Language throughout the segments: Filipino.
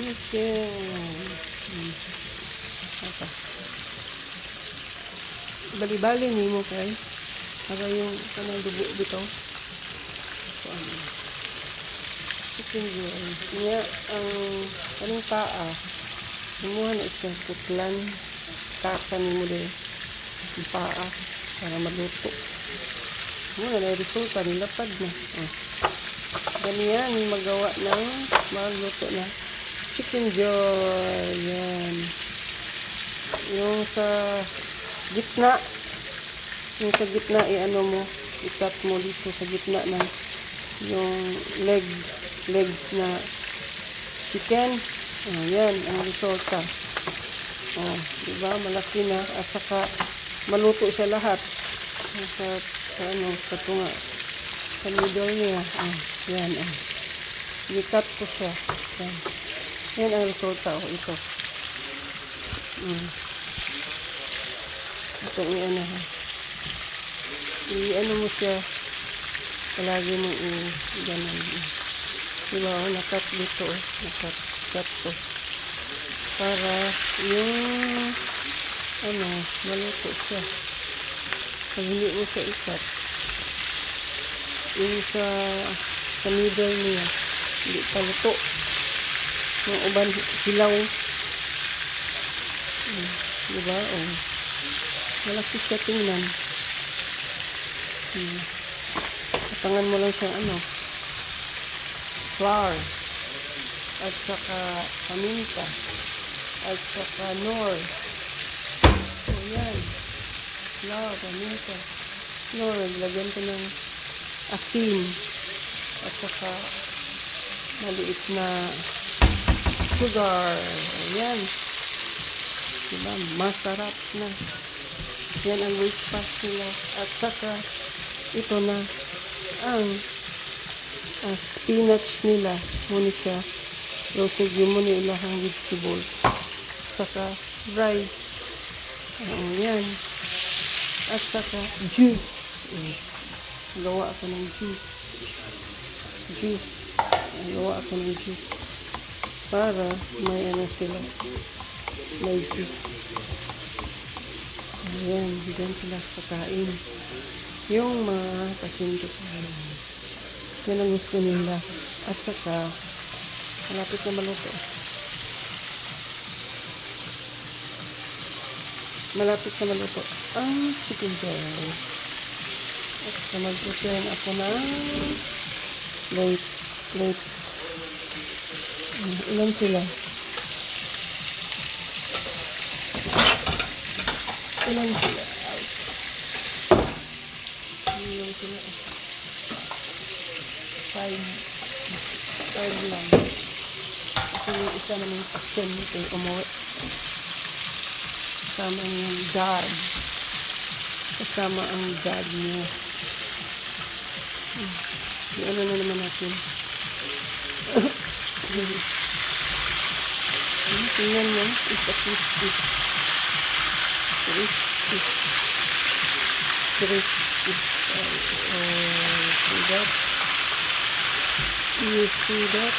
Chicken. Ito. Bali-bali ni mo kay. Para yung kanang dugo dito. So, chicken joy. Nga, ang kanang paa. Kumuha na isang putlan. Kasan mo din. Yung paa. Para maluto. Muna na resulta. Nilapad na. Ganyan. Magawa ng maluto na chicken joy. Yan. Yung sa gitna. Yung sa gitna, i-ano mo. I-cut mo dito sa gitna ng yung legs na chicken. Yan. Ang resulta. Diba? Malaki na. At saka maluto siya lahat. Sa tunga. Sa middle niya. Yan. I-cut ko siya. Yan. Yan ang resulta. Ito. Ito i-ano ha. I-ano mo siya. Palagi mo i-ganon. Diba? Nakat dito. Nakat ko. Para yung maluto siya. Pag hindi mo siya ikat. Yung sa middle niya. Hindi paluto. Yung uban hilaw. Diba? Malaki siya tingnan. Katangan mo lang siya flour. At saka paminta. At saka nor. So yan. Flour, paminta. Nor. Lagyan ko ng asin. At saka maliit na sugar. Ayan. Diba? Masarap na. Yan ang breakfast nila. At saka, ito na ang spinach nila. Muna siya. Roasted yung muna ilahang vegetable. Saka, rice. Yan. At saka, juice. Gawa ako ng juice. Gawa ako ng juice. Para may sila. May juice. Ayan, diyan sila kakain. Yung mga pasyente ko. Yan ang gusto nila. At saka, malapit na maluto. Malapit na maluto. Ang chicken joy. At saka mag-prepare ako ng plate. Ilan sila? Ilan sila? Five lang. Kasi yung isa naman pasyon nito yung umuwi. Kasama yung dad. Kasama ang dad niya. Yung ano na naman natin. Tingnan mo. Isa crispy. See that? You see that?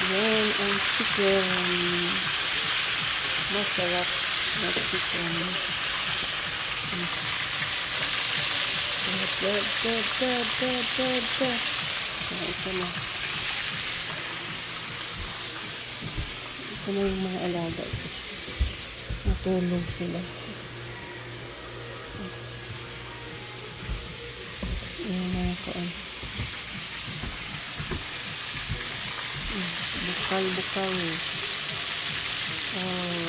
Yan ang chicken. Masarap na chicken. Ito na. Ito na yung mga alaga. Natulog sila. Ayan mga koon. Bukal. Oh.